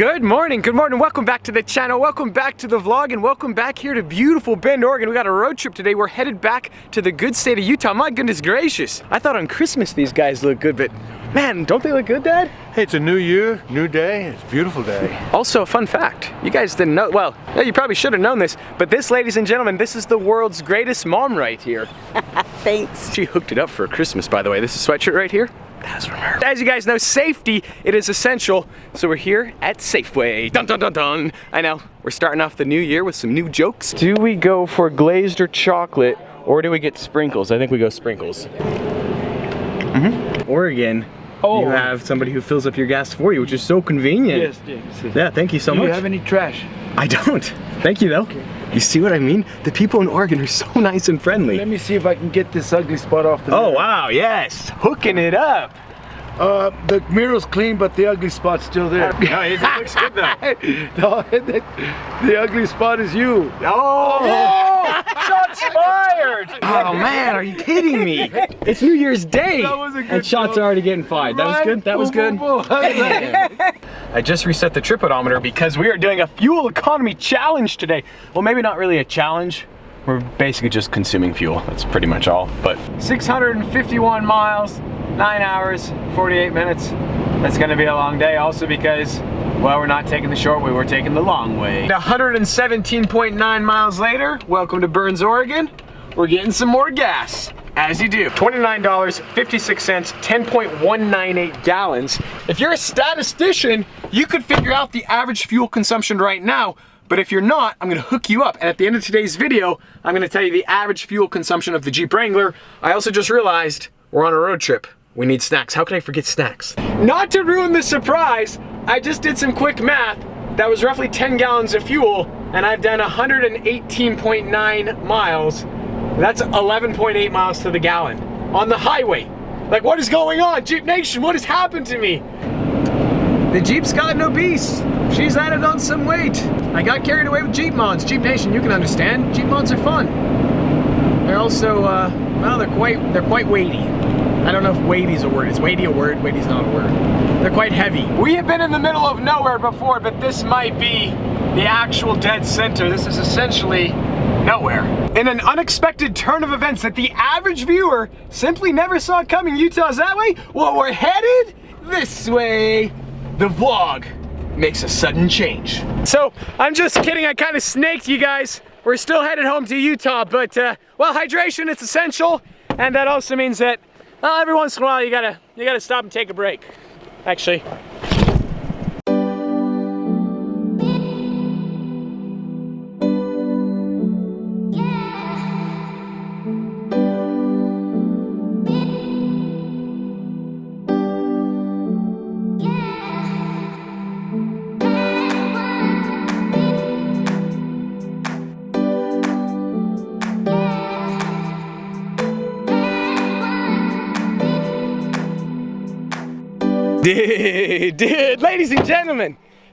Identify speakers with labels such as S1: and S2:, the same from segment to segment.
S1: Good morning, welcome back to the channel, welcome back to the vlog, and welcome back here to beautiful Bend, Oregon. We got a road trip today. We're headed back to the good state of Utah. My goodness gracious. I thought on Christmas these guys look good, but man, don't they look good, Dad?
S2: Hey, it's a new year, new day, it's a beautiful day.
S1: Also, a fun fact, you guys didn't know, well, you probably should have known this, but this, ladies and gentlemen, this is the world's greatest mom right here.
S3: Thanks.
S1: She hooked it up for Christmas, by the way. This is a sweatshirt right here. That's from her. As you guys know, safety, it is essential. So we're here at Safeway. Dun dun dun dun. I know, we're starting off the new year with some new jokes. Do we go for glazed or chocolate, or do we get sprinkles? I think we go sprinkles. Oregon, you have somebody who fills up your gas for you, which is so convenient.
S2: Yes, James.
S1: Yeah, thank you so much.
S2: Do you have any trash?
S1: I don't. Thank you though. Okay. You see what I mean? The people in Oregon are so nice and friendly.
S2: Let me see if I can get this ugly spot off the mirror.
S1: Oh wow, yes, hooking it up.
S2: The mirror's clean, but the ugly spot's still there.
S1: No, it looks good though.
S2: No, the ugly spot is you.
S1: Oh, shots fired! Oh man, are you kidding me? It's New Year's Day,
S2: That was a good
S1: and shots
S2: joke.
S1: are already getting fired. That was good. That was good. I just reset the trip odometer because we are doing a fuel economy challenge today. Well, maybe not really a challenge. We're basically just consuming fuel. That's pretty much all. But 651 miles, 9 hours, 48 minutes. That's gonna be a long day also because, well, we're not taking the short way, we're taking the long way. 117.9 miles later, welcome to Burns, Oregon. We're getting some more gas, as you do. $29.56, 10.198 gallons. If you're a statistician, you could figure out the average fuel consumption right now. But if you're not, I'm gonna hook you up. And at the end of today's video, I'm gonna tell you the average fuel consumption of the Jeep Wrangler. I also just realized we're on a road trip. We need snacks. How can I forget snacks? Not to ruin the surprise, I just did some quick math. That was roughly 10 gallons of fuel, and I've done 118.9 miles. That's 11.8 miles to the gallon on the highway. Like, what is going on? Jeep Nation, what has happened to me? The Jeep's gotten obese. She's added on some weight. I got carried away with Jeep mods. Jeep Nation, you can understand. Jeep mods are fun. They're also, well, they're quite weighty. I don't know if weighty is a word. Is weighty a word? Weighty's not a word. They're quite heavy. We have been in the middle of nowhere before, but this might be the actual dead center. This is essentially nowhere. In an unexpected turn of events that the average viewer simply never saw coming, Utah's that way? Well, we're headed this way. The vlog makes a sudden change. So, I'm just kidding, I kind of snaked you guys. We're still headed home to Utah, but, well, hydration is essential, and that also means that, well, every once in a while you gotta stop and take a break. Actually.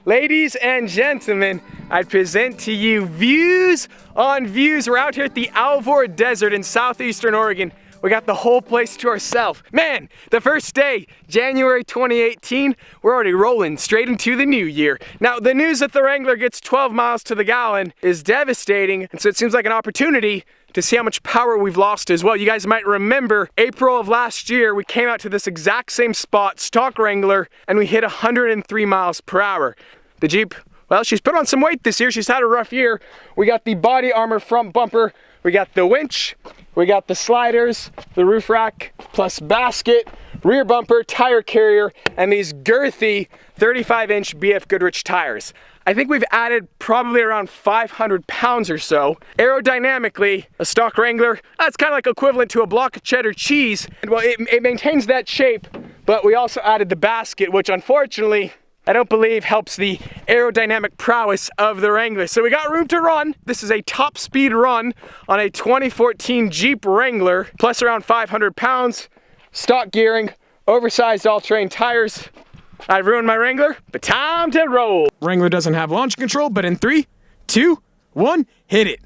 S1: Ladies and gentlemen, I present to you views on views. We're out here at the Alvord Desert in southeastern Oregon. We got the whole place to ourselves. Man, the first day, January 2018, we're already rolling straight into the new year. Now, the news that the Wrangler gets 12 miles to the gallon is devastating, and so it seems like an opportunity to see how much power we've lost as well. You guys might remember April of last year, we came out to this exact same spot, stock Wrangler, and we hit 103 miles per hour. The Jeep, well, she's put on some weight this year. She's had a rough year. We got the body armor front bumper, we got the winch, we got the sliders, the roof rack, plus basket, rear bumper, tire carrier, and these girthy 35-inch BF Goodrich tires. I think we've added probably around 500 pounds or so. Aerodynamically, a stock Wrangler, that's kind of like equivalent to a block of cheddar cheese. Well, it maintains that shape, but we also added the basket, which unfortunately, I don't believe helps the aerodynamic prowess of the Wrangler. So we got room to run. This is a top speed run on a 2014 Jeep Wrangler, plus around 500 pounds, stock gearing, oversized all-terrain tires. I've ruined my Wrangler, but time to roll. Wrangler doesn't have launch control, but in 3, 2, 1, hit it.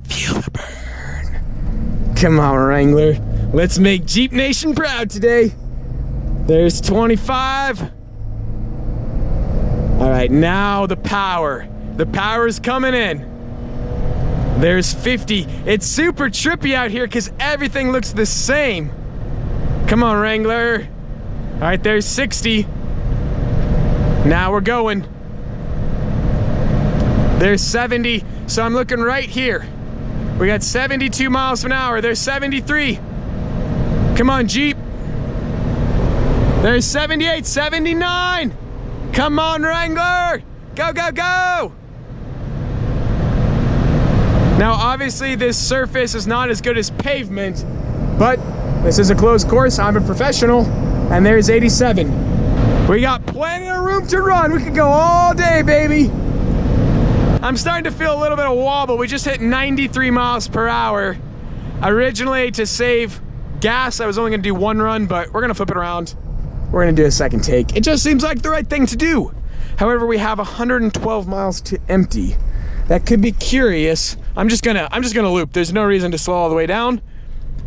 S1: Feel the burn. Come on, Wrangler. Let's make Jeep Nation proud today. There's 25. All right, now the power. The power is coming in. There's 50. It's super trippy out here because everything looks the same. Come on, Wrangler. All right, there's 60. Now we're going. There's 70, so I'm looking right here. We got 72 miles an hour. There's 73. Come on, Jeep. There's 78, 79. Come on, Wrangler. Go, go, go. Now, obviously, this surface is not as good as pavement, but this is a closed course. I'm a professional, and there's 87. We got plenty of room to run. We could go all day, baby. I'm starting to feel a little bit of wobble. We just hit 93 miles per hour. Originally, to save gas, I was only gonna do one run, but we're gonna flip it around. We're gonna do a second take. It just seems like the right thing to do. However, we have 112 miles to empty. That could be curious. I'm just gonna loop. There's no reason to slow all the way down.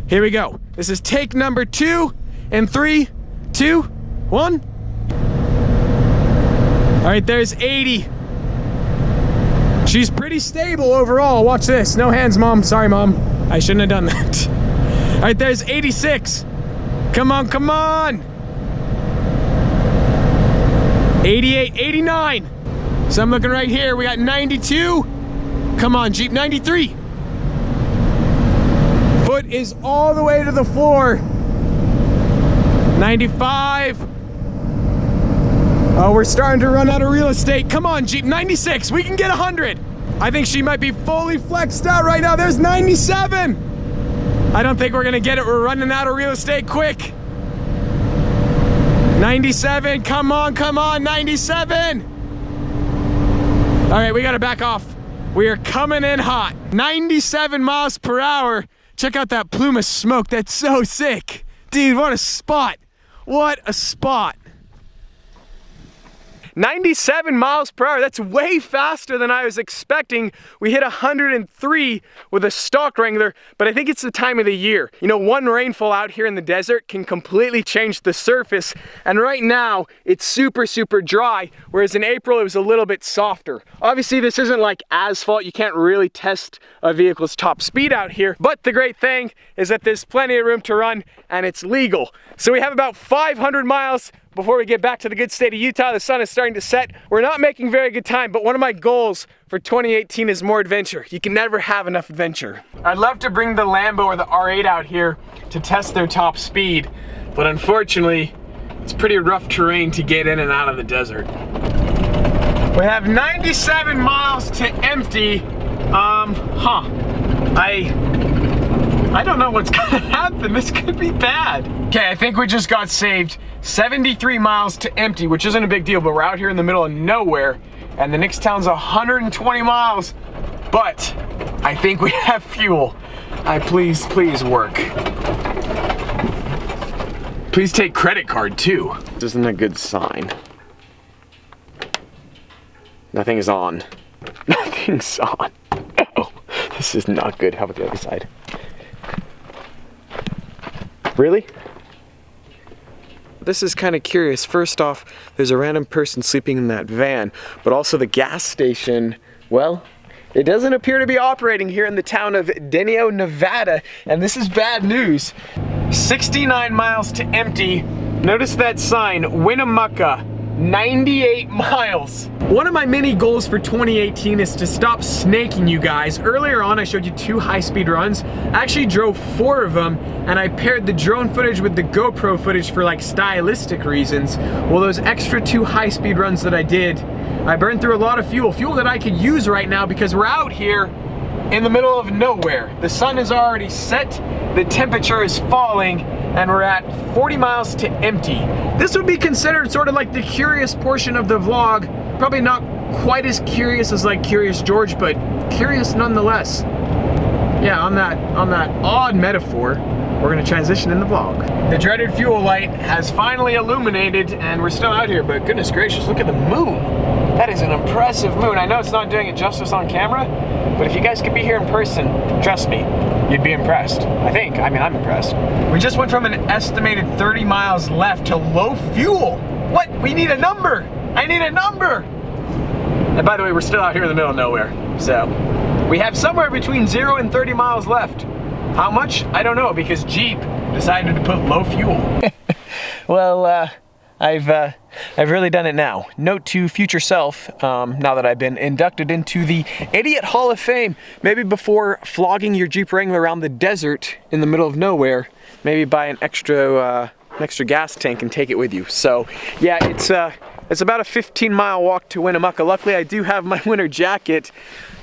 S1: Here we go. This is take number 2 in 3, 2, 1. All right, there's 80. She's pretty stable overall. Watch this. No hands, Mom. Sorry, Mom. I shouldn't have done that. All right, there's 86. Come on, come on. 88, 89. So I'm looking right here. We got 92. Come on, Jeep, 93. Foot is all the way to the floor. 95. Oh, we're starting to run out of real estate. Come on, Jeep, 96. We can get 100. I think she might be fully flexed out right now. There's 97. I don't think we're gonna get it. We're running out of real estate quick. 97, come on, 97. All right, we gotta back off. We are coming in hot. 97 miles per hour. Check out that plume of smoke. That's so sick. Dude, what a spot. What a spot. 97 miles per hour, that's way faster than I was expecting. We hit 103 with a stock Wrangler, but I think it's the time of the year. You know, one rainfall out here in the desert can completely change the surface, and right now it's super, super dry, whereas in April it was a little bit softer. Obviously this isn't like asphalt, you can't really test a vehicle's top speed out here, but the great thing is that there's plenty of room to run and it's legal. So we have about 500 miles before we get back to the good state of Utah. The sun is starting to set. We're not making very good time, but one of my goals for 2018 is more adventure. You can never have enough adventure. I'd love to bring the Lambo or the R8 out here to test their top speed, but unfortunately, it's pretty rough terrain to get in and out of the desert. We have 97 miles to empty. I don't know what's gonna happen. This could be bad. Okay, I think we just got saved 73 miles to empty, which isn't a big deal, but we're out here in the middle of nowhere, and the next town's 120 miles, but I think we have fuel. Please work. Please take credit card too. This isn't a good sign. Nothing is on. Nothing's on. Oh, this is not good. How about the other side? Really? This is kind of curious. First off, there's a random person sleeping in that van, but also the gas station, well, it doesn't appear to be operating here in the town of Denio, Nevada, and this is bad news. 69 miles to empty. Notice that sign, Winnemucca, 98 miles. One of my mini goals for 2018 is to stop snaking you guys. Earlier on, I showed you 2 high-speed runs. I actually drove 4 of them, and I paired the drone footage with the GoPro footage for like stylistic reasons. Well, those extra 2 high-speed runs that I did, I burned through a lot of fuel that I could use right now because we're out here in the middle of nowhere. The sun is already set, the temperature is falling, and we're at 40 miles to empty. This would be considered sort of like the curious portion of the vlog. Probably not quite as curious as like Curious George, but curious nonetheless. Yeah, on that odd metaphor, we're gonna transition in the vlog. The dreaded fuel light has finally illuminated and we're still out here, but goodness gracious, look at the moon. That is an impressive moon. I know it's not doing it justice on camera, but if you guys could be here in person, trust me, you'd be impressed. I mean, I'm impressed. We just went from an estimated 30 miles left to low fuel. What? We need a number. I need a number. And by the way, we're still out here in the middle of nowhere. So we have somewhere between 0 and 30 miles left. How much? I don't know, because Jeep decided to put low fuel. Well, I've really done it now. Note to future self, now that I've been inducted into the Idiot Hall of Fame, maybe before flogging your Jeep Wrangler around the desert in the middle of nowhere, maybe buy an extra gas tank and take it with you. So yeah, it's about a 15-mile walk to Winnemucca. Luckily, I do have my winter jacket.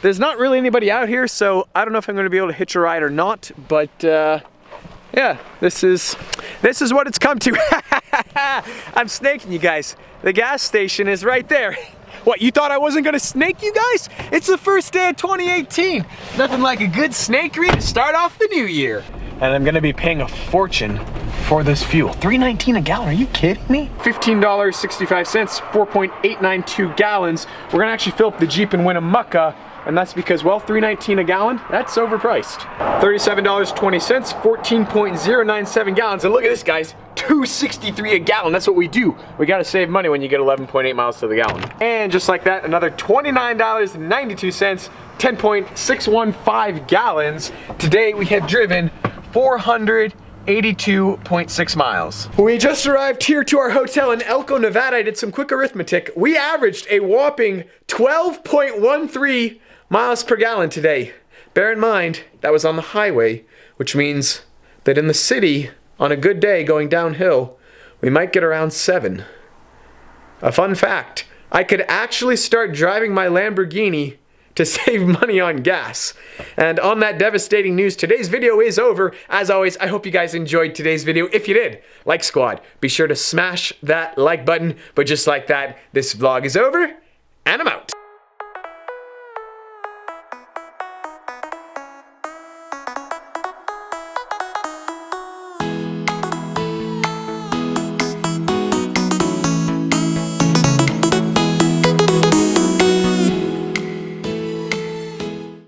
S1: There's not really anybody out here, so I don't know if I'm gonna be able to hitch a ride or not, but yeah, this is what it's come to. I'm snaking you guys. The gas station is right there. What, you thought I wasn't gonna snake you guys? It's the first day of 2018. Nothing like a good snakery to start off the new year. And I'm gonna be paying a fortune for this fuel. $3.19 a gallon, are you kidding me? $15.65, 4.892 gallons. We're gonna actually fill up the Jeep in Winnemucca, and that's because, well, $3.19 a gallon, that's overpriced. $37.20, 14.097 gallons. And look at this, guys, $2.63 a gallon. That's what we do. We gotta save money when you get 11.8 miles to the gallon. And just like that, another $29.92, 10.615 gallons. Today we have driven 482.6 miles. We just arrived here to our hotel in Elko, Nevada. I did some quick arithmetic. We averaged a whopping 12.13 miles per gallon today. Bear in mind, that was on the highway, which means that in the city, on a good day going downhill, we might get around 7. A fun fact, I could actually start driving my Lamborghini to save money on gas. And on that devastating news, today's video is over. As always, I hope you guys enjoyed today's video. If you did, like squad, be sure to smash that like button. But just like that, this vlog is over, and I'm out.